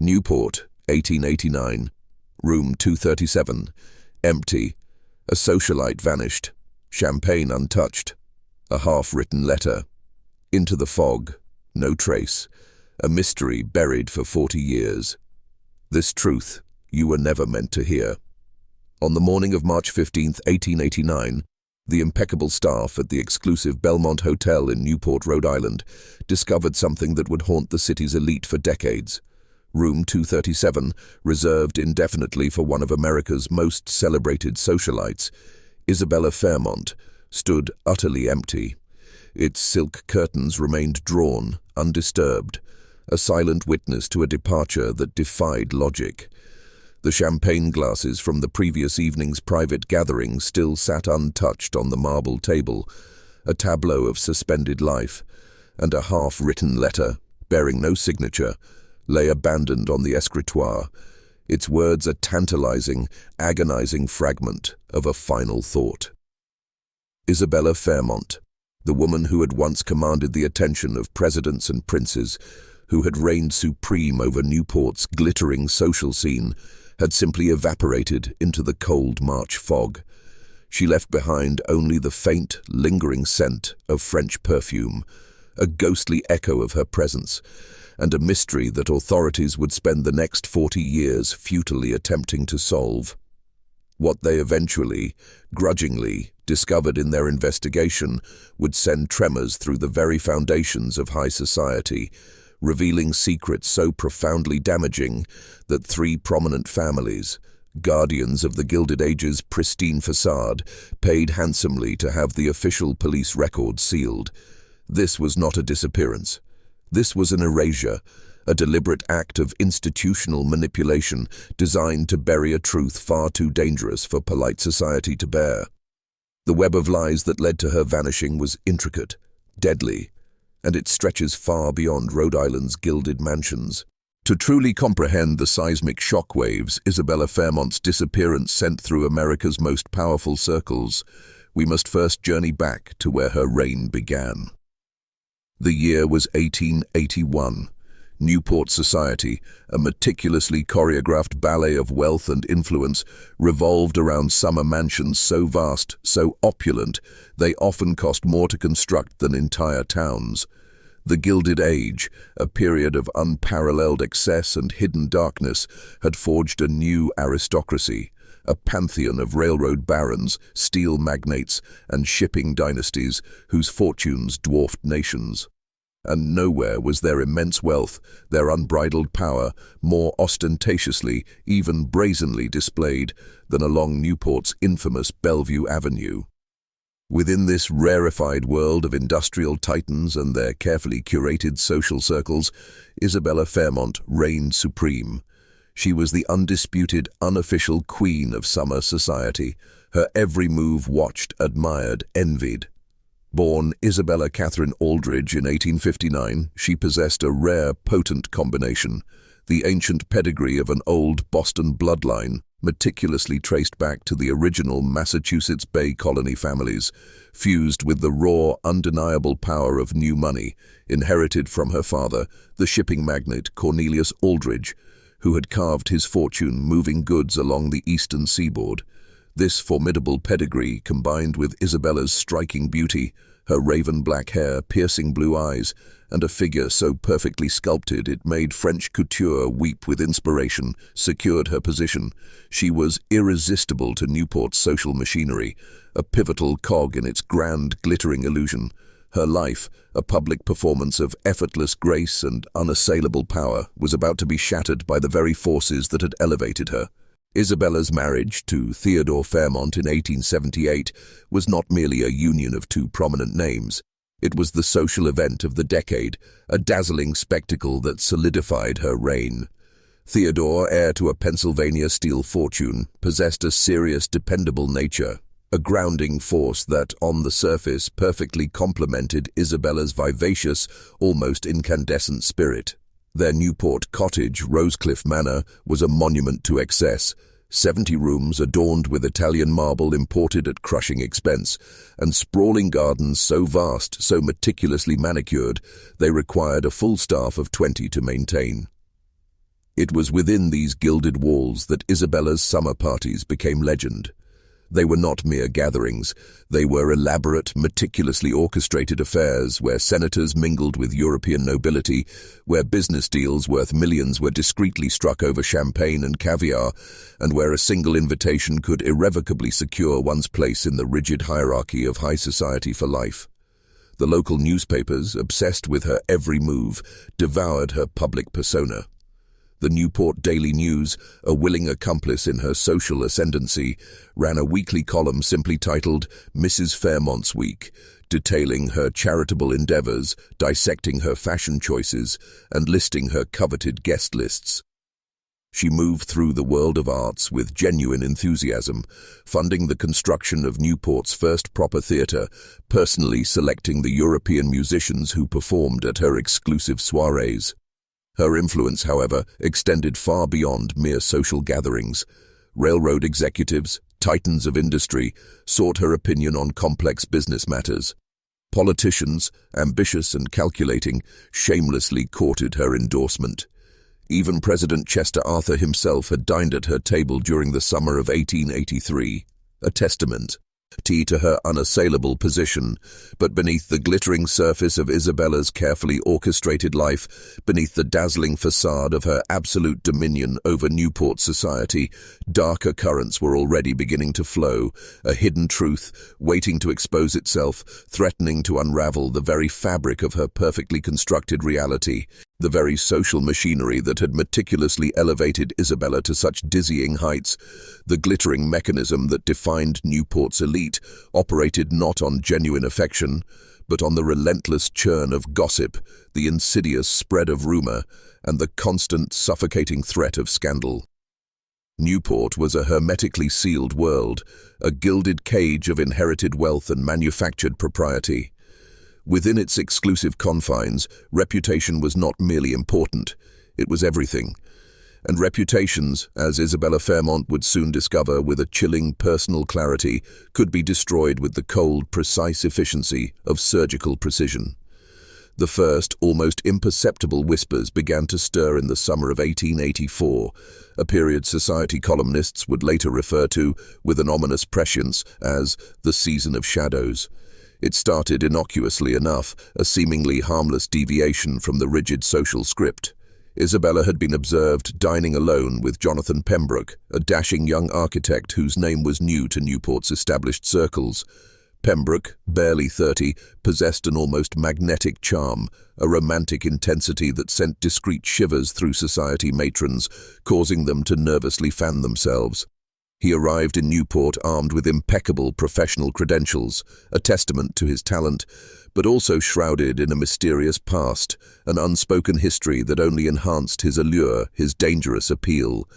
Newport, 1889. Room 237. Empty. A socialite vanished. Champagne untouched. A half-written letter. Into the fog. No trace. A mystery buried for 40 years. This truth you were never meant to hear. On the morning of March 15, 1889, the impeccable staff at the exclusive Belmont Hotel in Newport, Rhode Island, discovered something that would haunt the city's elite for decades. Room 237, reserved indefinitely for one of America's most celebrated socialites, Isabella Fairmont, stood utterly empty. Its silk curtains remained drawn, undisturbed, a silent witness to a departure that defied logic. The champagne glasses from the previous evening's private gathering still sat untouched on the marble table, a tableau of suspended life, and a half-written letter, bearing no signature, lay abandoned on the escritoire, its words a tantalizing, agonizing fragment of a final thought. Isabella Fairmont, the woman who had once commanded the attention of presidents and princes, who had reigned supreme over Newport's glittering social scene, had simply evaporated into the cold March fog. She left behind only the faint, lingering scent of French perfume, a ghostly echo of her presence, and a mystery that authorities would spend the next 40 years futilely attempting to solve. What they eventually, grudgingly, discovered in their investigation would send tremors through the very foundations of high society, revealing secrets so profoundly damaging that 3 prominent families, guardians of the Gilded Age's pristine facade, paid handsomely to have the official police record sealed. This was not a disappearance. This was an erasure, a deliberate act of institutional manipulation designed to bury a truth far too dangerous for polite society to bear. The web of lies that led to her vanishing was intricate, deadly, and it stretches far beyond Rhode Island's gilded mansions. To truly comprehend the seismic shockwaves Isabella Fairmont's disappearance sent through America's most powerful circles, we must first journey back to where her reign began. The year was 1881. Newport society, a meticulously choreographed ballet of wealth and influence, revolved around summer mansions so vast, so opulent, they often cost more to construct than entire towns. The Gilded Age, a period of unparalleled excess and hidden darkness, had forged a new aristocracy, a pantheon of railroad barons, steel magnates, and shipping dynasties whose fortunes dwarfed nations. And nowhere was their immense wealth, their unbridled power, more ostentatiously, even brazenly displayed than along Newport's infamous Bellevue Avenue. Within this rarefied world of industrial titans and their carefully curated social circles, Isabella Fairmont reigned supreme. She was the undisputed, unofficial queen of summer society, her every move watched, admired, envied. Born Isabella Catherine Aldridge in 1859, she possessed a rare, potent combination, the ancient pedigree of an old Boston bloodline, meticulously traced back to the original Massachusetts Bay Colony families, fused with the raw, undeniable power of new money, inherited from her father, the shipping magnate Cornelius Aldridge, who had carved his fortune moving goods along the eastern seaboard. This formidable pedigree, combined with Isabella's striking beauty, her raven-black hair, piercing blue eyes, and a figure so perfectly sculpted it made French couture weep with inspiration, secured her position. She was irresistible to Newport's social machinery, a pivotal cog in its grand, glittering illusion. Her life, a public performance of effortless grace and unassailable power, was about to be shattered by the very forces that had elevated her. Isabella's marriage to Theodore Fairmont in 1878 was not merely a union of 2 prominent names. It was the social event of the decade, a dazzling spectacle that solidified her reign. Theodore, heir to a Pennsylvania steel fortune, possessed a serious, dependable nature, a grounding force that, on the surface, perfectly complemented Isabella's vivacious, almost incandescent spirit. Their Newport cottage, Rosecliff Manor, was a monument to excess. 70 rooms adorned with Italian marble imported at crushing expense, and sprawling gardens so vast, so meticulously manicured, they required a full staff of 20 to maintain. It was within these gilded walls that Isabella's summer parties became legend. They were not mere gatherings. They were elaborate, meticulously orchestrated affairs where senators mingled with European nobility, where business deals worth millions were discreetly struck over champagne and caviar, and where a single invitation could irrevocably secure one's place in the rigid hierarchy of high society for life. The local newspapers, obsessed with her every move, devoured her public persona. The Newport Daily News, a willing accomplice in her social ascendancy, ran a weekly column simply titled Mrs. Fairmont's Week, detailing her charitable endeavors, dissecting her fashion choices, and listing her coveted guest lists. She moved through the world of arts with genuine enthusiasm, funding the construction of Newport's first proper theatre, personally selecting the European musicians who performed at her exclusive soirees. Her influence, however, extended far beyond mere social gatherings. Railroad executives, titans of industry, sought her opinion on complex business matters. Politicians, ambitious and calculating, shamelessly courted her endorsement. Even President Chester Arthur himself had dined at her table during the summer of 1883, a testament to her unassailable position. But beneath the glittering surface of Isabella's carefully orchestrated life, beneath the dazzling facade of her absolute dominion over Newport society, darker currents were already beginning to flow, a hidden truth waiting to expose itself, threatening to unravel the very fabric of her perfectly constructed reality. The very social machinery that had meticulously elevated Isabella to such dizzying heights, the glittering mechanism that defined Newport's elite, operated not on genuine affection, but on the relentless churn of gossip, the insidious spread of rumor, and the constant suffocating threat of scandal. Newport was a hermetically sealed world, a gilded cage of inherited wealth and manufactured propriety. Within its exclusive confines, reputation was not merely important, it was everything. And reputations, as Isabella Fairmont would soon discover with a chilling personal clarity, could be destroyed with the cold, precise efficiency of surgical precision. The first, almost imperceptible whispers began to stir in the summer of 1884, a period society columnists would later refer to, with an ominous prescience, as the season of shadows. It started innocuously enough, a seemingly harmless deviation from the rigid social script. Isabella had been observed dining alone with Jonathan Pembroke, a dashing young architect whose name was new to Newport's established circles. Pembroke, barely 30, possessed an almost magnetic charm, a romantic intensity that sent discreet shivers through society matrons, causing them to nervously fan themselves. He arrived in Newport armed with impeccable professional credentials, a testament to his talent, but also shrouded in a mysterious past, an unspoken history that only enhanced his allure, his dangerous appeal.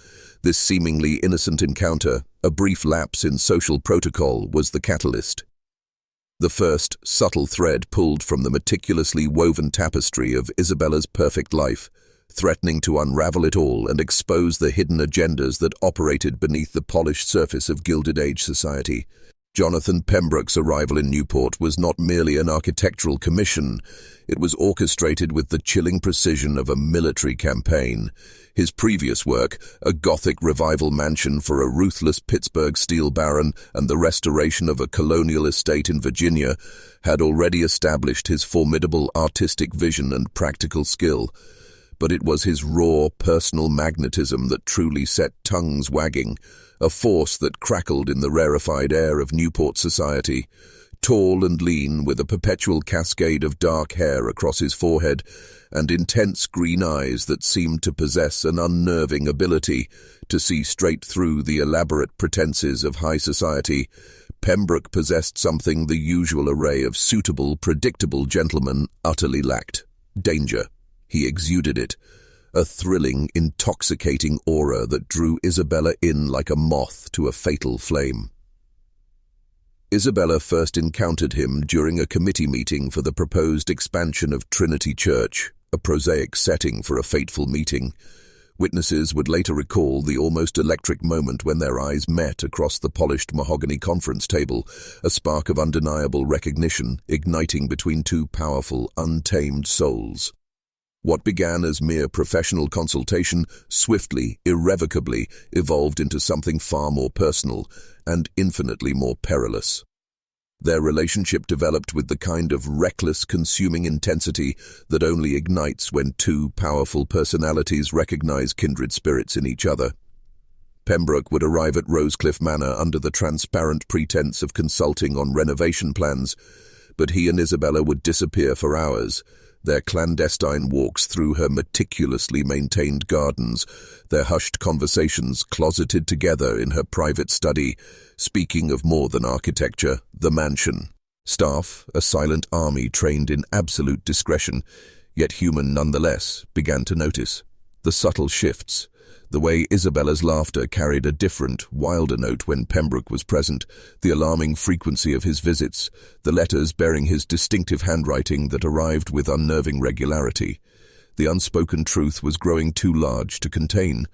This seemingly innocent encounter, a brief lapse in social protocol, was the catalyst. The first subtle thread pulled from the meticulously woven tapestry of Isabella's perfect life, threatening to unravel it all and expose the hidden agendas that operated beneath the polished surface of Gilded Age society. Jonathan Pembroke's arrival in Newport was not merely an architectural commission, it was orchestrated with the chilling precision of a military campaign. His previous work, a Gothic revival mansion for a ruthless Pittsburgh steel baron and the restoration of a colonial estate in Virginia, had already established his formidable artistic vision and practical skill. But it was his raw, personal magnetism that truly set tongues wagging, a force that crackled in the rarefied air of Newport society. Tall and lean, with a perpetual cascade of dark hair across his forehead and intense green eyes that seemed to possess an unnerving ability to see straight through the elaborate pretenses of high society, Pembroke possessed something the usual array of suitable, predictable gentlemen utterly lacked: danger. He exuded it, a thrilling, intoxicating aura that drew Isabella in like a moth to a fatal flame. Isabella first encountered him during a committee meeting for the proposed expansion of Trinity Church, a prosaic setting for a fateful meeting. Witnesses would later recall the almost electric moment when their eyes met across the polished mahogany conference table, a spark of undeniable recognition igniting between two powerful, untamed souls. What began as mere professional consultation swiftly, irrevocably evolved into something far more personal and infinitely more perilous. Their relationship developed with the kind of reckless, consuming intensity that only ignites when two powerful personalities recognize kindred spirits in each other. Pembroke would arrive at Rosecliff Manor under the transparent pretense of consulting on renovation plans, but he and Isabella would disappear for hours, their clandestine walks through her meticulously maintained gardens, their hushed conversations closeted together in her private study, speaking of more than architecture, the mansion. Staff, a silent army trained in absolute discretion, yet human nonetheless, began to notice the subtle shifts. The way Isabella's laughter carried a different, wilder note when Pembroke was present, the alarming frequency of his visits, the letters bearing his distinctive handwriting that arrived with unnerving regularity. The unspoken truth was growing too large to contain,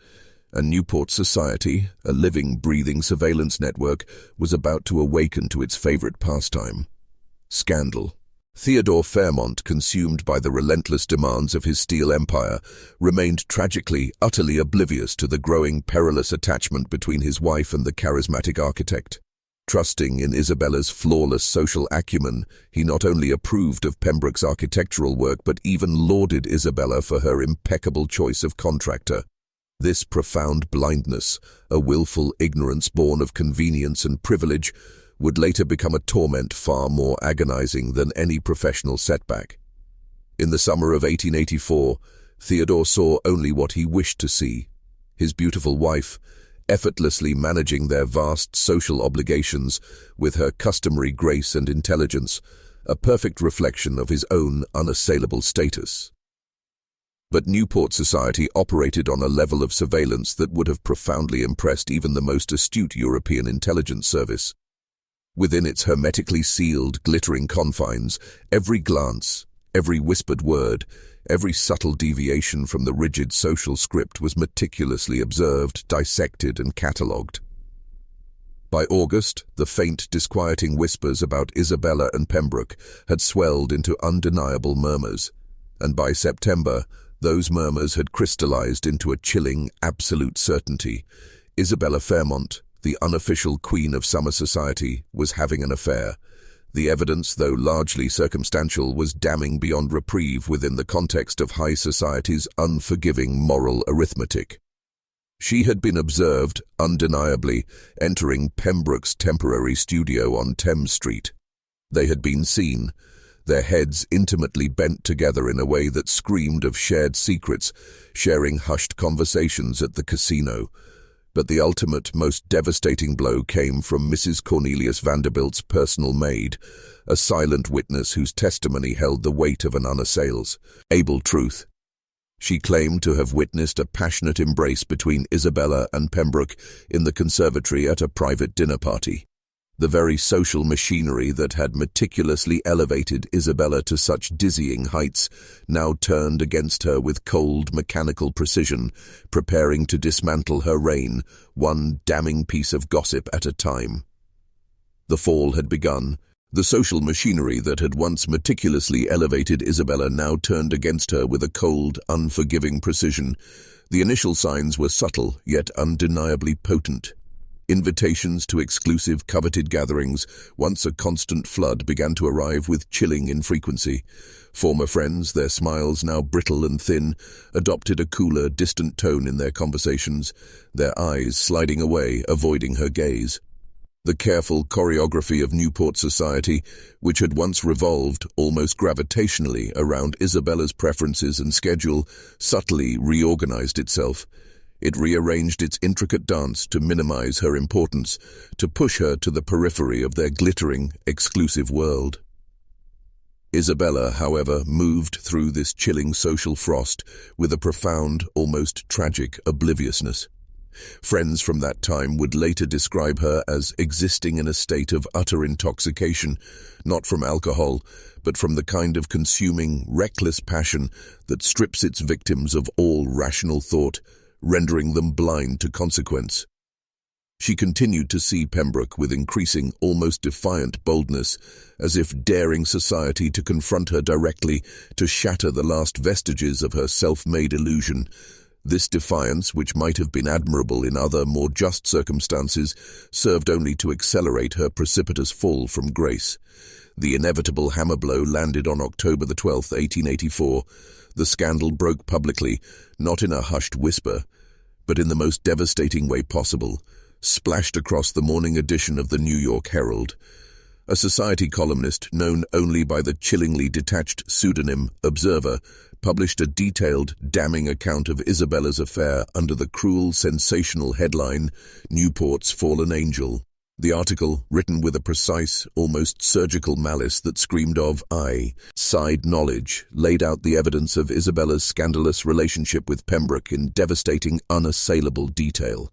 and Newport society, a living, breathing surveillance network, was about to awaken to its favorite pastime: scandal. Theodore Fairmont, consumed by the relentless demands of his steel empire, remained tragically, utterly oblivious to the growing, perilous attachment between his wife and the charismatic architect. Trusting in Isabella's flawless social acumen, he not only approved of Pembroke's architectural work but even lauded Isabella for her impeccable choice of contractor. This profound blindness, a willful ignorance born of convenience and privilege, would later become a torment far more agonizing than any professional setback. In the summer of 1884, Theodore saw only what he wished to see: his beautiful wife, effortlessly managing their vast social obligations with her customary grace and intelligence, a perfect reflection of his own unassailable status. But Newport society operated on a level of surveillance that would have profoundly impressed even the most astute European intelligence service. Within its hermetically sealed, glittering confines, every glance, every whispered word, every subtle deviation from the rigid social script was meticulously observed, dissected, and catalogued. By August, the faint, disquieting whispers about Isabella and Pembroke had swelled into undeniable murmurs, and by September, those murmurs had crystallized into a chilling, absolute certainty. Isabella Fairmont, the unofficial queen of summer society, was having an affair. The evidence, though largely circumstantial, was damning beyond reprieve within the context of high society's unforgiving moral arithmetic. She had been observed, undeniably, entering Pembroke's temporary studio on Thames Street. They had been seen, their heads intimately bent together in a way that screamed of shared secrets, sharing hushed conversations at the casino. But the ultimate, most devastating blow came from Mrs. Cornelius Vanderbilt's personal maid, a silent witness whose testimony held the weight of an unassailable truth. She claimed to have witnessed a passionate embrace between Isabella and Pembroke in the conservatory at a private dinner party. The very social machinery that had meticulously elevated Isabella to such dizzying heights now turned against her with cold, mechanical precision, preparing to dismantle her reign, one damning piece of gossip at a time. The fall had begun. The social machinery that had once meticulously elevated Isabella now turned against her with a cold, unforgiving precision. The initial signs were subtle, yet undeniably potent. Invitations to exclusive, coveted gatherings, once a constant flood, began to arrive with chilling infrequency. Former friends, their smiles now brittle and thin, adopted a cooler, distant tone in their conversations, their eyes sliding away, avoiding her gaze. The careful choreography of Newport society, which had once revolved almost gravitationally around Isabella's preferences and schedule, subtly reorganized itself. It rearranged its intricate dance to minimize her importance, to push her to the periphery of their glittering, exclusive world. Isabella, however, moved through this chilling social frost with a profound, almost tragic obliviousness. Friends from that time would later describe her as existing in a state of utter intoxication, not from alcohol, but from the kind of consuming, reckless passion that strips its victims of all rational thought, rendering them blind to consequence. She continued to see Pembroke with increasing, almost defiant boldness, as if daring society to confront her directly, to shatter the last vestiges of her self-made illusion. This defiance, which might have been admirable in other, more just circumstances, served only to accelerate her precipitous fall from grace. The inevitable hammer blow landed on October the 12th, 1884. The scandal broke publicly, not in a hushed whisper, but in the most devastating way possible, splashed across the morning edition of the New York Herald. A society columnist, known only by the chillingly detached pseudonym Observer, published a detailed, damning account of Isabella's affair under the cruel, sensational headline, "Newport's Fallen Angel." The article, written with a precise, almost surgical malice that screamed of side knowledge, laid out the evidence of Isabella's scandalous relationship with Pembroke in devastating, unassailable detail.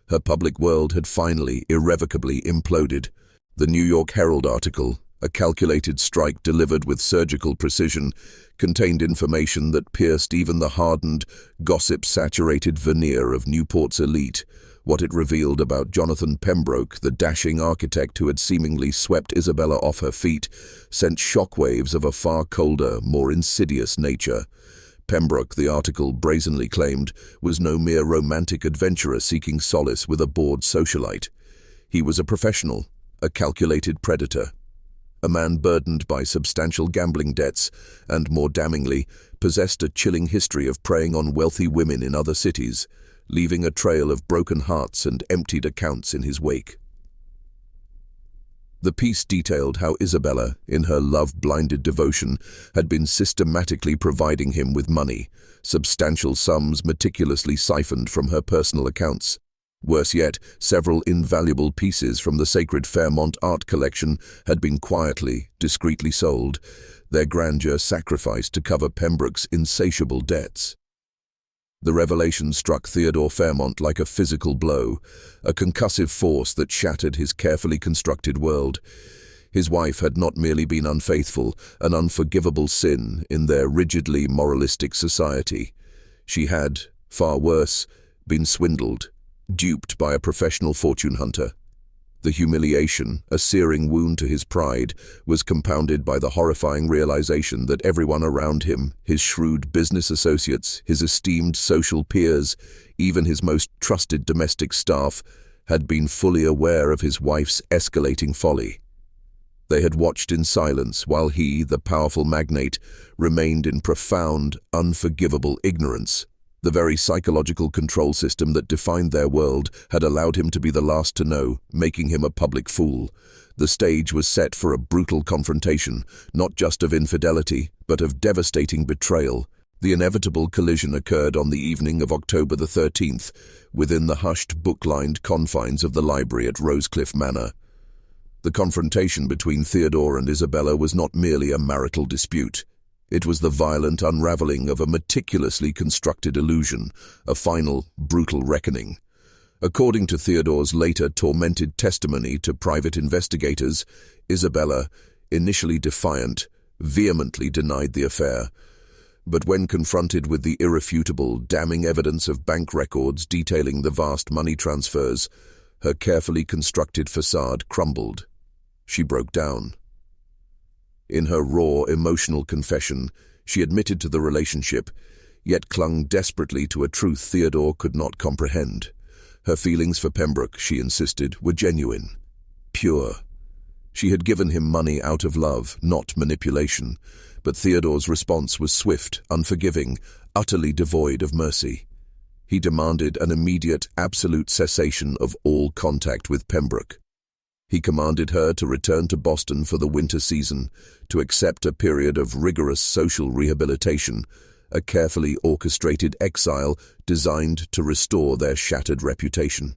Her public world had finally, irrevocably imploded. The New York Herald article, a calculated strike delivered with surgical precision, contained information that pierced even the hardened, gossip-saturated veneer of Newport's elite. What it revealed about Jonathan Pembroke, the dashing architect who had seemingly swept Isabella off her feet, sent shockwaves of a far colder, more insidious nature. Pembroke, the article brazenly claimed, was no mere romantic adventurer seeking solace with a bored socialite. He was a professional, a calculated predator, a man burdened by substantial gambling debts and, more damningly, possessed a chilling history of preying on wealthy women in other cities, leaving a trail of broken hearts and emptied accounts in his wake. The piece detailed how Isabella, in her love-blinded devotion, had been systematically providing him with money, substantial sums meticulously siphoned from her personal accounts. Worse yet, several invaluable pieces from the sacred Fairmont art collection had been quietly, discreetly sold, their grandeur sacrificed to cover Pembroke's insatiable debts. The revelation struck Theodore Fairmont like a physical blow, a concussive force that shattered his carefully constructed world. His wife had not merely been unfaithful, an unforgivable sin in their rigidly moralistic society. She had, far worse, been swindled, duped by a professional fortune hunter. The humiliation, a searing wound to his pride, was compounded by the horrifying realization that everyone around him, his shrewd business associates, his esteemed social peers, even his most trusted domestic staff, had been fully aware of his wife's escalating folly. They had watched in silence while he, the powerful magnate, remained in profound, unforgivable ignorance. The very psychological control system that defined their world had allowed him to be the last to know, making him a public fool. The stage was set for a brutal confrontation, not just of infidelity, but of devastating betrayal. The inevitable collision occurred on the evening of October the 13th, within the hushed, book-lined confines of the library at Rosecliff Manor. The confrontation between Theodore and Isabella was not merely a marital dispute. It was the violent unraveling of a meticulously constructed illusion, a final, brutal reckoning. According to Theodore's later tormented testimony to private investigators, Isabella, initially defiant, vehemently denied the affair. But when confronted with the irrefutable, damning evidence of bank records detailing the vast money transfers, her carefully constructed facade crumbled. She broke down. In her raw, emotional confession, she admitted to the relationship, yet clung desperately to a truth Theodore could not comprehend. Her feelings for Pembroke, she insisted, were genuine, pure. She had given him money out of love, not manipulation, but Theodore's response was swift, unforgiving, utterly devoid of mercy. He demanded an immediate, absolute cessation of all contact with Pembroke. He commanded her to return to Boston for the winter season, to accept a period of rigorous social rehabilitation, a carefully orchestrated exile designed to restore their shattered reputation.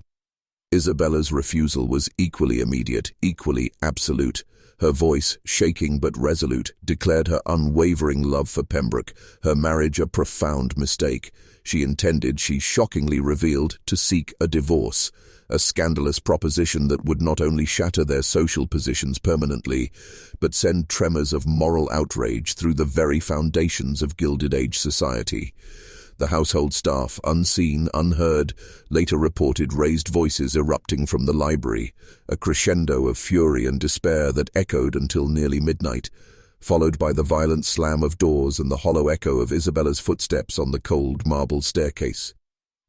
Isabella's refusal was equally immediate, equally absolute. Her voice, shaking but resolute, declared her unwavering love for Pembroke, her marriage a profound mistake. She intended, she shockingly revealed, to seek a divorce, a scandalous proposition that would not only shatter their social positions permanently, but send tremors of moral outrage through the very foundations of Gilded Age society. The household staff, unseen, unheard, later reported raised voices erupting from the library, a crescendo of fury and despair that echoed until nearly midnight, followed by the violent slam of doors and the hollow echo of Isabella's footsteps on the cold marble staircase.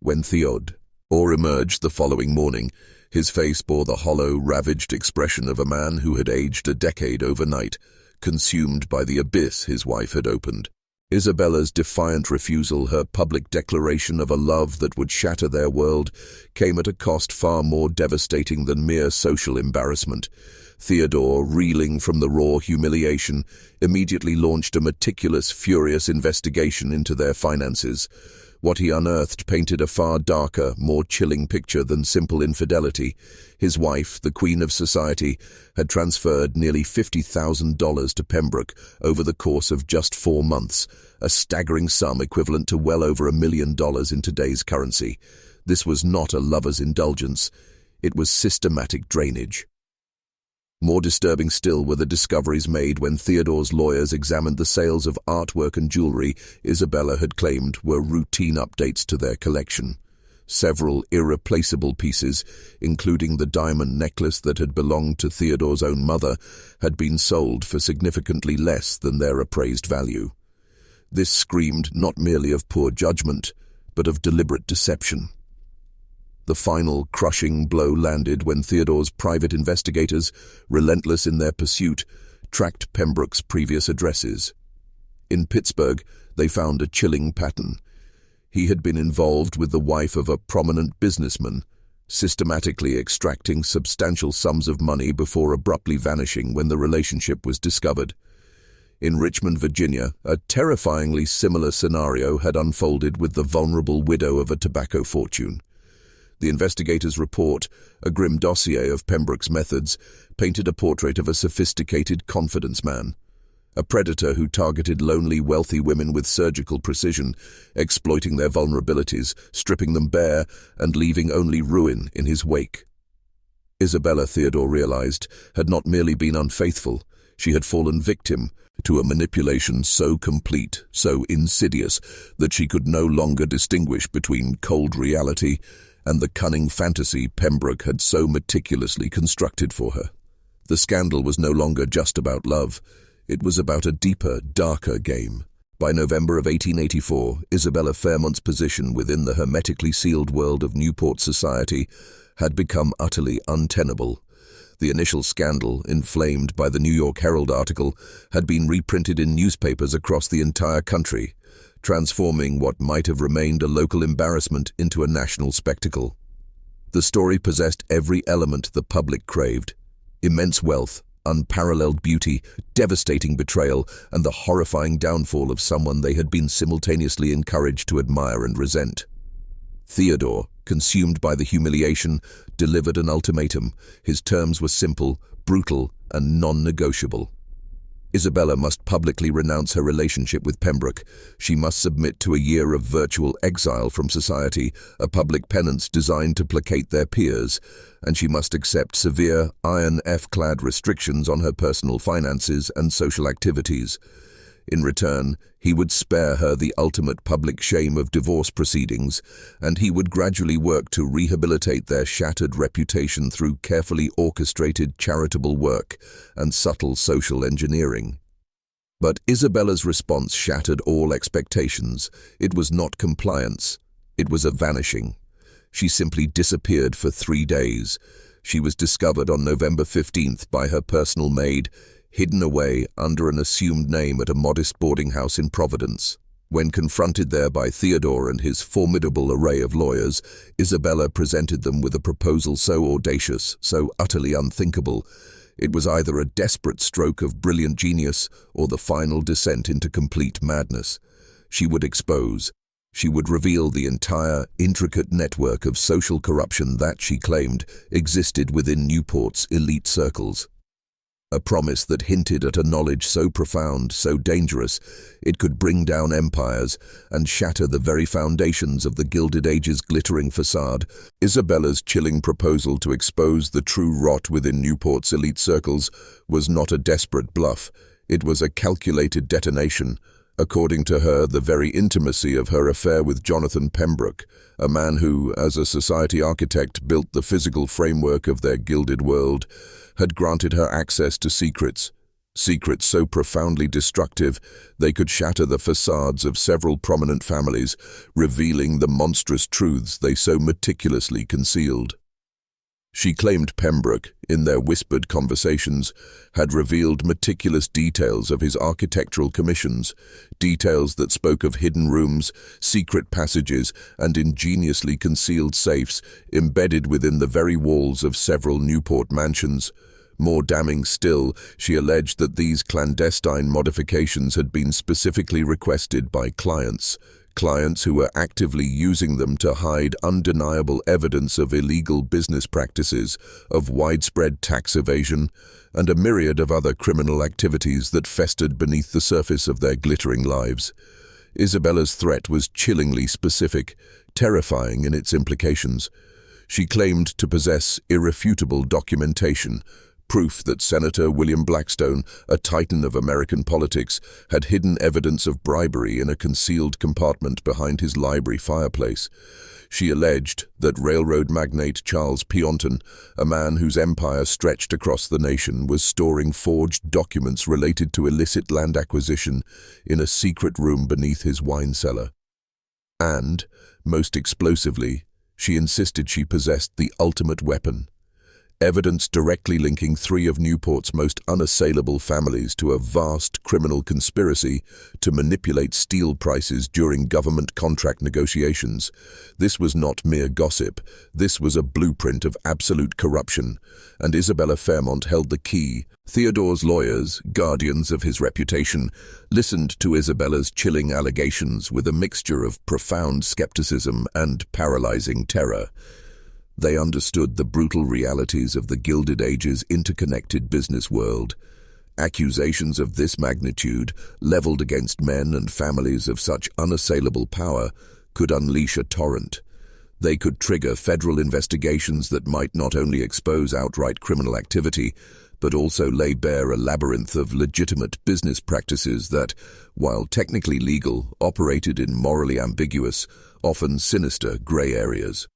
When Theodore emerged the following morning, his face bore the hollow, ravaged expression of a man who had aged a decade overnight, consumed by the abyss his wife had opened. Isabella's defiant refusal, her public declaration of a love that would shatter their world, came at a cost far more devastating than mere social embarrassment. Theodore, reeling from the raw humiliation, immediately launched a meticulous, furious investigation into their finances. What he unearthed painted a far darker, more chilling picture than simple infidelity. His wife, the queen of society, had transferred nearly $50,000 to Pembroke over the course of just 4 months, a staggering sum equivalent to well over $1 million in today's currency. This was not a lover's indulgence. It was systematic drainage. More disturbing still were the discoveries made when Theodore's lawyers examined the sales of artwork and jewelry Isabella had claimed were routine updates to their collection. Several irreplaceable pieces, including the diamond necklace that had belonged to Theodore's own mother, had been sold for significantly less than their appraised value. This screamed not merely of poor judgment, but of deliberate deception. The final crushing blow landed when Theodore's private investigators, relentless in their pursuit, tracked Pembroke's previous addresses. In Pittsburgh, they found a chilling pattern. He had been involved with the wife of a prominent businessman, systematically extracting substantial sums of money before abruptly vanishing when the relationship was discovered. In Richmond, Virginia, a terrifyingly similar scenario had unfolded with the vulnerable widow of a tobacco fortune. The investigators' report, a grim dossier of Pembroke's methods, painted a portrait of a sophisticated confidence man, a predator who targeted lonely, wealthy women with surgical precision, exploiting their vulnerabilities, stripping them bare, and leaving only ruin in his wake. Isabella, Theodore realized, had not merely been unfaithful, she had fallen victim to a manipulation so complete, so insidious, that she could no longer distinguish between cold reality and the cunning fantasy Pembroke had so meticulously constructed for her. The scandal was no longer just about love. It was about a deeper, darker game. By November of 1884, Isabella Fairmont's position within the hermetically sealed world of Newport society had become utterly untenable. The initial scandal, inflamed by the New York Herald article, had been reprinted in newspapers across the entire country, transforming what might have remained a local embarrassment into a national spectacle. The story possessed every element the public craved: immense wealth, unparalleled beauty, devastating betrayal, and the horrifying downfall of someone they had been simultaneously encouraged to admire and resent. Theodore, consumed by the humiliation, delivered an ultimatum. His terms were simple, brutal, and non-negotiable. Isabella must publicly renounce her relationship with Pembroke. She must submit to a year of virtual exile from society, a public penance designed to placate their peers, and she must accept severe, Iron F-clad restrictions on her personal finances and social activities. In return, he would spare her the ultimate public shame of divorce proceedings, and he would gradually work to rehabilitate their shattered reputation through carefully orchestrated charitable work and subtle social engineering. But Isabella's response shattered all expectations. It was not compliance. It was a vanishing. She simply disappeared for 3 days. She was discovered on November 15th by her personal maid, hidden away under an assumed name at a modest boarding house in Providence. When confronted there by Theodore and his formidable array of lawyers, Isabella presented them with a proposal so audacious, so utterly unthinkable. It was either a desperate stroke of brilliant genius or the final descent into complete madness. She would expose. She would reveal the entire, intricate network of social corruption that, she claimed, existed within Newport's elite circles. A promise that hinted at a knowledge so profound, so dangerous, it could bring down empires and shatter the very foundations of the Gilded Age's glittering facade. Isabella's chilling proposal to expose the true rot within Newport's elite circles was not a desperate bluff. It was a calculated detonation, According to her, the very intimacy of her affair with Jonathan Pembroke, a man who, as a society architect, built the physical framework of their gilded world, had granted her access to secrets so profoundly destructive they could shatter the facades of several prominent families, revealing the monstrous truths they so meticulously concealed. She claimed Pembroke, in their whispered conversations, had revealed meticulous details of his architectural commissions, details that spoke of hidden rooms, secret passages, and ingeniously concealed safes embedded within the very walls of several Newport mansions. More damning still, she alleged that these clandestine modifications had been specifically requested by clients who were actively using them to hide undeniable evidence of illegal business practices, of widespread tax evasion, and a myriad of other criminal activities that festered beneath the surface of their glittering lives. Isabella's threat was chillingly specific, terrifying in its implications. She claimed to possess irrefutable documentation, proof that Senator William Blackstone, a titan of American politics, had hidden evidence of bribery in a concealed compartment behind his library fireplace. She alleged that railroad magnate Charles Pionton, a man whose empire stretched across the nation, was storing forged documents related to illicit land acquisition in a secret room beneath his wine cellar. And, most explosively, she insisted she possessed the ultimate weapon. Evidence directly linking three of Newport's most unassailable families to a vast criminal conspiracy to manipulate steel prices during government contract negotiations. This was not mere gossip. This was a blueprint of absolute corruption, and Isabella Fairmont held the key. Theodore's lawyers, guardians of his reputation, listened to Isabella's chilling allegations with a mixture of profound skepticism and paralyzing terror. They understood the brutal realities of the Gilded Age's interconnected business world. Accusations of this magnitude, leveled against men and families of such unassailable power, could unleash a torrent. They could trigger federal investigations that might not only expose outright criminal activity, but also lay bare a labyrinth of legitimate business practices that, while technically legal, operated in morally ambiguous, often sinister gray areas.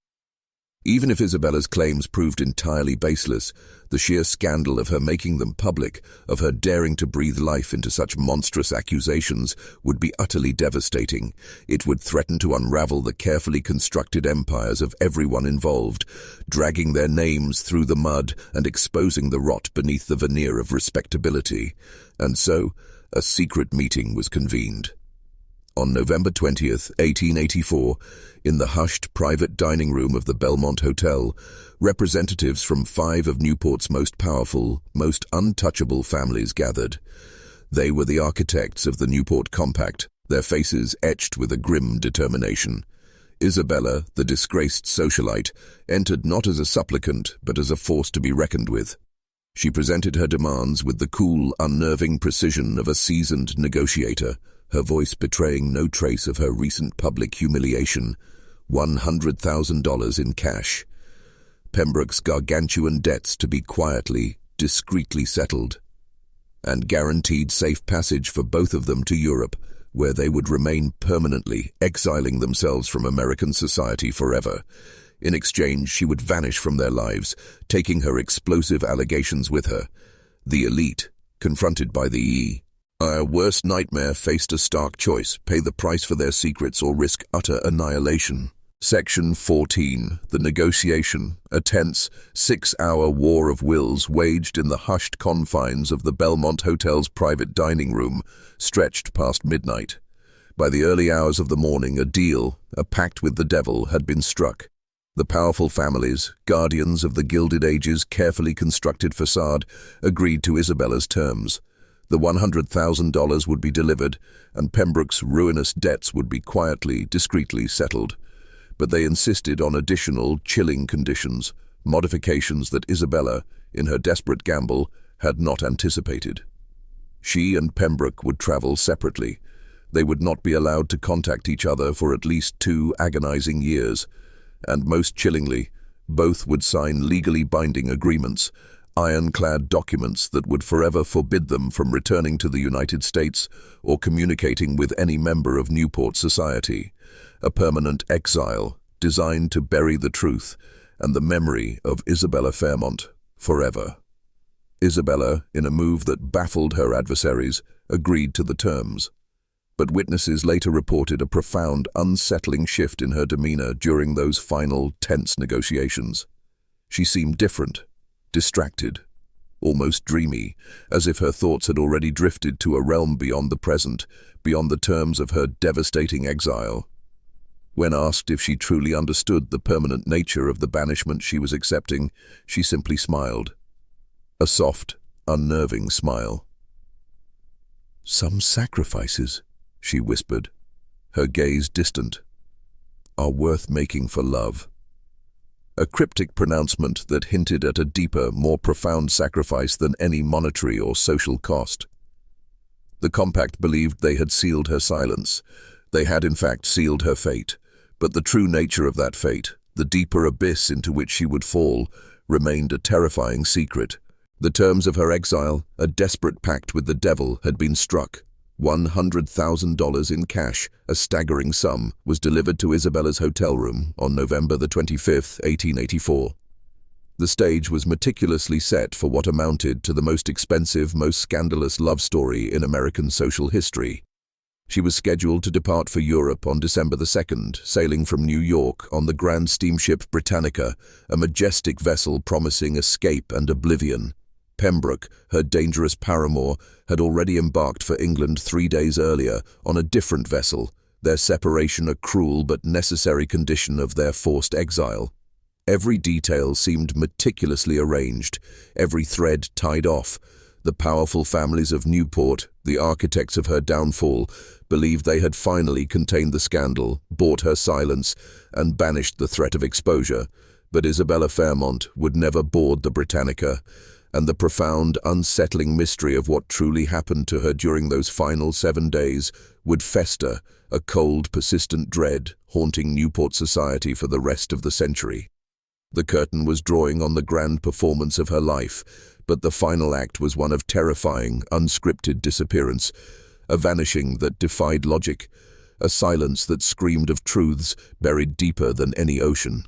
Even if Isabella's claims proved entirely baseless, the sheer scandal of her making them public, of her daring to breathe life into such monstrous accusations, would be utterly devastating. It would threaten to unravel the carefully constructed empires of everyone involved, dragging their names through the mud and exposing the rot beneath the veneer of respectability. And so, a secret meeting was convened. On November 20th, 1884, in the hushed private dining room of the Belmont Hotel, representatives from 5 of Newport's most powerful, most untouchable families gathered. They were the architects of the Newport Compact, their faces etched with a grim determination. Isabella, the disgraced socialite, entered not as a supplicant, but as a force to be reckoned with. She presented her demands with the cool, unnerving precision of a seasoned negotiator, her voice betraying no trace of her recent public humiliation. $100,000 in cash. Pembroke's gargantuan debts to be quietly, discreetly settled, and guaranteed safe passage for both of them to Europe, where they would remain permanently, exiling themselves from American society forever. In exchange, she would vanish from their lives, taking her explosive allegations with her. The elite, confronted by the our worst nightmare, faced a stark choice: pay the price for their secrets or risk utter annihilation. Section 14. The Negotiation. A tense, 6-hour war of wills waged in the hushed confines of the Belmont Hotel's private dining room stretched past midnight. By the early hours of the morning, a deal, a pact with the devil, had been struck. The powerful families, guardians of the Gilded Age's carefully constructed facade, agreed to Isabella's terms. The $100,000 would be delivered, and Pembroke's ruinous debts would be quietly, discreetly settled. But they insisted on additional, chilling conditions, modifications that Isabella, in her desperate gamble, had not anticipated. She and Pembroke would travel separately. They would not be allowed to contact each other for at least 2 agonizing years, and most chillingly, both would sign legally binding agreements, ironclad documents that would forever forbid them from returning to the United States or communicating with any member of Newport society. A permanent exile designed to bury the truth and the memory of Isabella Fairmont forever. Isabella, in a move that baffled her adversaries, agreed to the terms. But witnesses later reported a profound, unsettling shift in her demeanor during those final, tense negotiations. She seemed different, distracted, almost dreamy, as if her thoughts had already drifted to a realm beyond the present, beyond the terms of her devastating exile. When asked if she truly understood the permanent nature of the banishment she was accepting, she simply smiled. A soft, unnerving smile. "Some sacrifices," she whispered, her gaze distant, "are worth making for love." A cryptic pronouncement that hinted at a deeper, more profound sacrifice than any monetary or social cost. The compact believed they had sealed her silence. They had in fact sealed her fate, but the true nature of that fate, the deeper abyss into which she would fall, remained a terrifying secret. The terms of her exile, a desperate pact with the devil, had been struck. $100,000 in cash, a staggering sum, was delivered to Isabella's hotel room on November the 25th, 1884. The stage was meticulously set for what amounted to the most expensive, most scandalous love story in American social history. She was scheduled to depart for Europe on December the 2nd, sailing from New York on the grand steamship Britannica, a majestic vessel promising escape and oblivion. Pembroke, her dangerous paramour, had already embarked for England 3 days earlier on a different vessel, their separation a cruel but necessary condition of their forced exile. Every detail seemed meticulously arranged, every thread tied off. The powerful families of Newport, the architects of her downfall, believed they had finally contained the scandal, bought her silence, and banished the threat of exposure. But Isabella Fairmont would never board the Britannica, and the profound, unsettling mystery of what truly happened to her during those final 7 days would fester, a cold, persistent dread haunting Newport society for the rest of the century. The curtain was drawing on the grand performance of her life, but the final act was one of terrifying, unscripted disappearance, a vanishing that defied logic, a silence that screamed of truths buried deeper than any ocean.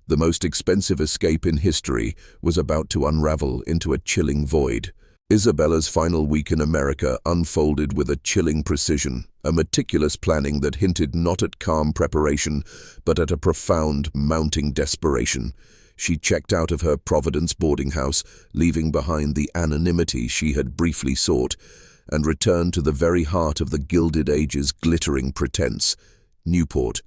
The most expensive escape in history was about to unravel into a chilling void. Isabella's final week in America unfolded with a chilling precision, a meticulous planning that hinted not at calm preparation, but at a profound, mounting desperation. She checked out of her Providence boarding house, leaving behind the anonymity she had briefly sought, and returned to the very heart of the Gilded Age's glittering pretense, Newport.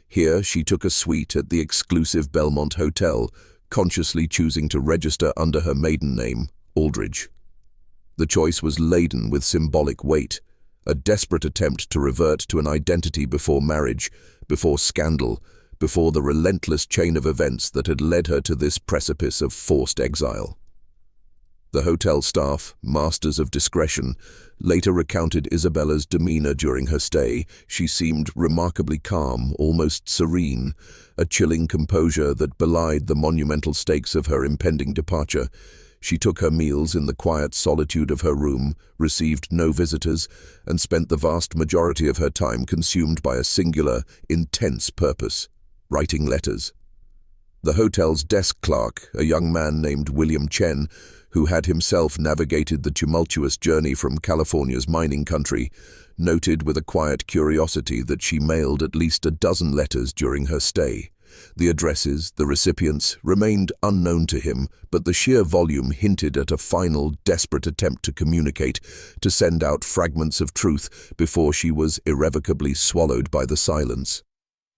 Here she took a suite at the exclusive Belmont Hotel, consciously choosing to register under her maiden name, Aldridge. The choice was laden with symbolic weight, a desperate attempt to revert to an identity before marriage, before scandal, before the relentless chain of events that had led her to this precipice of forced exile. The hotel staff, masters of discretion, later recounted Isabella's demeanor during her stay. She seemed remarkably calm, almost serene, a chilling composure that belied the monumental stakes of her impending departure. She took her meals in the quiet solitude of her room, received no visitors, and spent the vast majority of her time consumed by a singular, intense purpose: writing letters. The hotel's desk clerk, a young man named William Chen, who had himself navigated the tumultuous journey from California's mining country, noted with a quiet curiosity that she mailed at least a dozen letters during her stay. The addresses, the recipients, remained unknown to him, but the sheer volume hinted at a final, desperate attempt to communicate, to send out fragments of truth before she was irrevocably swallowed by the silence.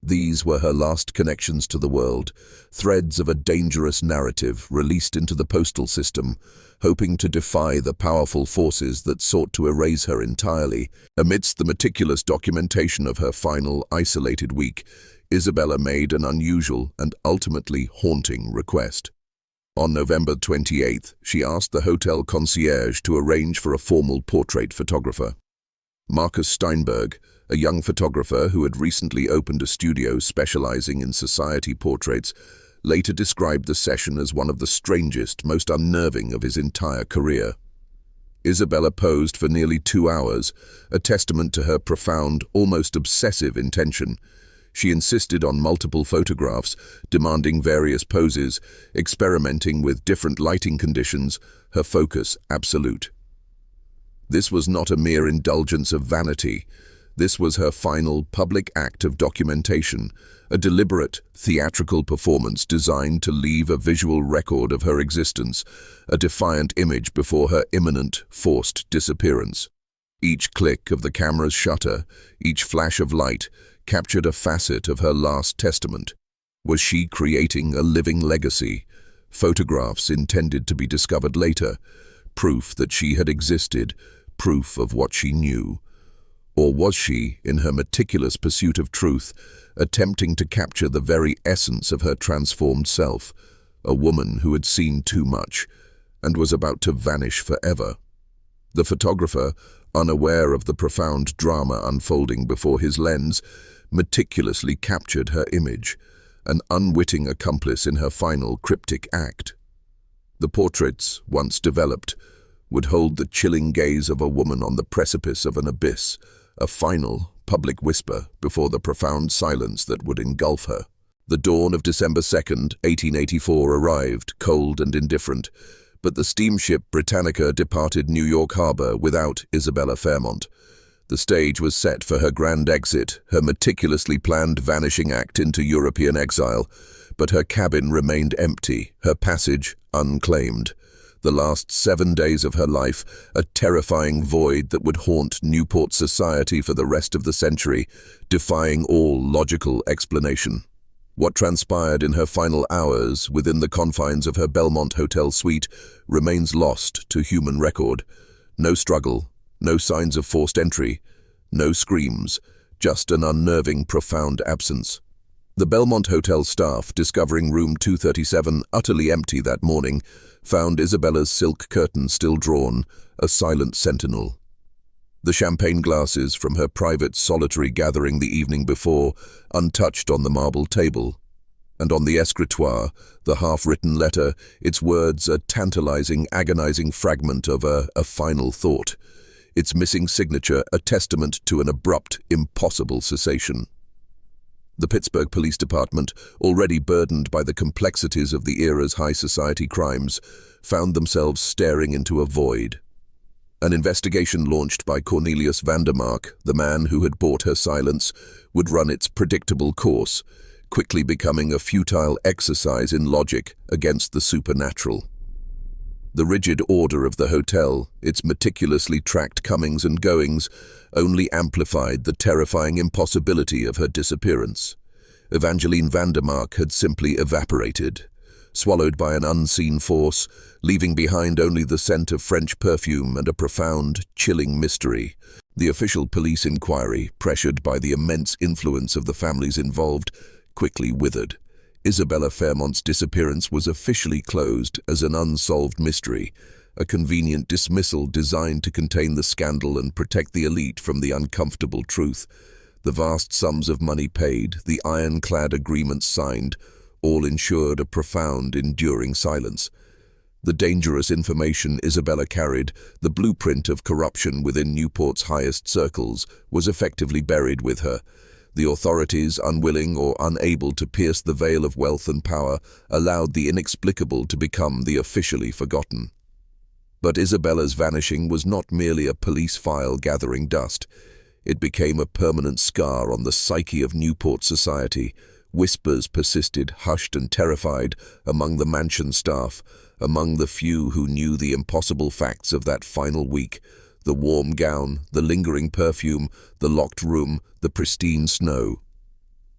These were her last connections to the world, threads of a dangerous narrative released into the postal system, hoping to defy the powerful forces that sought to erase her entirely. Amidst the meticulous documentation of her final, isolated week, Isabella made an unusual and ultimately haunting request. On November 28th, she asked the hotel concierge to arrange for a formal portrait photographer. Marcus Steinberg, a young photographer who had recently opened a studio specializing in society portraits, later described the session as one of the strangest, most unnerving of his entire career. Isabella posed for nearly 2 hours, a testament to her profound, almost obsessive intention. She insisted on multiple photographs, demanding various poses, experimenting with different lighting conditions, her focus absolute. This was not a mere indulgence of vanity. This was her final public act of documentation, a deliberate, theatrical performance designed to leave a visual record of her existence, a defiant image before her imminent, forced disappearance. Each click of the camera's shutter, each flash of light, captured a facet of her last testament. Was she creating a living legacy? Photographs intended to be discovered later, proof that she had existed, proof of what she knew. Or was she, in her meticulous pursuit of truth, attempting to capture the very essence of her transformed self, a woman who had seen too much and was about to vanish forever? The photographer, unaware of the profound drama unfolding before his lens, meticulously captured her image, an unwitting accomplice in her final cryptic act. The portraits, once developed, would hold the chilling gaze of a woman on the precipice of an abyss, a final, public whisper before the profound silence that would engulf her. The dawn of December 2nd, 1884 arrived, cold and indifferent, but the steamship Britannica departed New York Harbor without Isabella Fairmont. The stage was set for her grand exit, her meticulously planned vanishing act into European exile, but her cabin remained empty, her passage unclaimed. The last 7 days of her life, a terrifying void that would haunt Newport society for the rest of the century, defying all logical explanation. What transpired in her final hours within the confines of her Belmont Hotel suite remains lost to human record. No struggle, no signs of forced entry, no screams, just an unnerving, profound absence. The Belmont Hotel staff, discovering room 237 utterly empty that morning, found Isabella's silk curtain still drawn, a silent sentinel. The champagne glasses from her private solitary gathering the evening before, untouched on the marble table. And on the escritoire, the half-written letter, its words a tantalizing, agonizing fragment of a final thought. Its missing signature a testament to an abrupt, impossible cessation. The Pittsburgh Police Department, already burdened by the complexities of the era's high society crimes, found themselves staring into a void. An investigation launched by Cornelius Vandermark, the man who had bought her silence, would run its predictable course, quickly becoming a futile exercise in logic against the supernatural. The rigid order of the hotel, its meticulously tracked comings and goings, only amplified the terrifying impossibility of her disappearance. Evangeline Vandermark had simply evaporated, swallowed by an unseen force, leaving behind only the scent of French perfume and a profound, chilling mystery. The official police inquiry, pressured by the immense influence of the families involved, quickly withered. Isabella Fairmont's disappearance was officially closed as an unsolved mystery, a convenient dismissal designed to contain the scandal and protect the elite from the uncomfortable truth. The vast sums of money paid, the ironclad agreements signed, all ensured a profound, enduring silence. The dangerous information Isabella carried, the blueprint of corruption within Newport's highest circles, was effectively buried with her. The authorities, unwilling or unable to pierce the veil of wealth and power, allowed the inexplicable to become the officially forgotten. But Isabella's vanishing was not merely a police file gathering dust. It became a permanent scar on the psyche of Newport society. Whispers persisted, hushed and terrified, among the mansion staff, among the few who knew the impossible facts of that final week. The warm gown, the lingering perfume, the locked room, the pristine snow.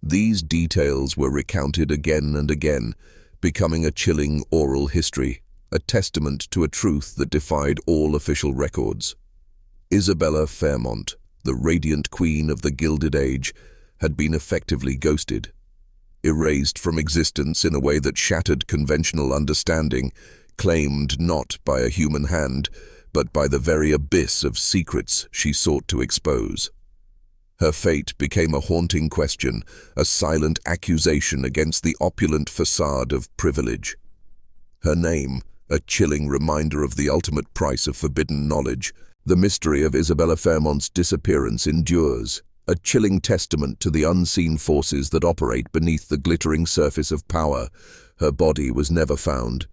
These details were recounted again and again, becoming a chilling oral history, a testament to a truth that defied all official records. Isabella Fairmont, the radiant queen of the Gilded Age, had been effectively ghosted, erased from existence in a way that shattered conventional understanding, claimed not by a human hand, but by the very abyss of secrets she sought to expose. Her fate became a haunting question, a silent accusation against the opulent facade of privilege. Her name, a chilling reminder of the ultimate price of forbidden knowledge. The mystery of Isabella Fairmont's disappearance endures, a chilling testament to the unseen forces that operate beneath the glittering surface of power. Her body was never found.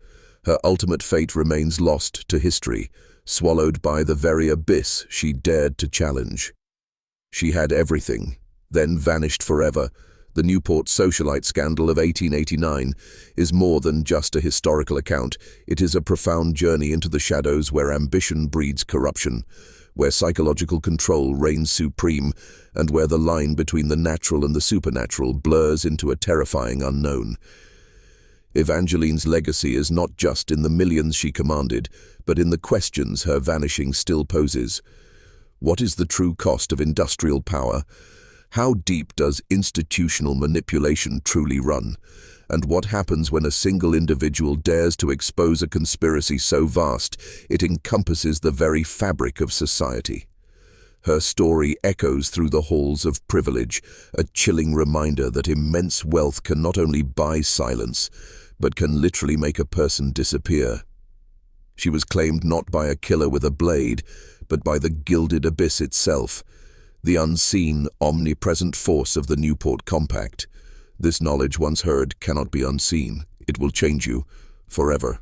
Her ultimate fate remains lost to history, swallowed by the very abyss she dared to challenge. She had everything, then vanished forever. The Newport socialite scandal of 1889 is more than just a historical account. It is a profound journey into the shadows where ambition breeds corruption, where psychological control reigns supreme, and where the line between the natural and the supernatural blurs into a terrifying unknown. Evangeline's legacy is not just in the millions she commanded, but in the questions her vanishing still poses. What is the true cost of industrial power? How deep does institutional manipulation truly run? And what happens when a single individual dares to expose a conspiracy so vast it encompasses the very fabric of society? Her story echoes through the halls of privilege, a chilling reminder that immense wealth can not only buy silence, but can literally make a person disappear. She was claimed not by a killer with a blade, but by the gilded abyss itself, the unseen, omnipresent force of the Newport Compact. This knowledge, once heard, cannot be unseen. It will change you forever.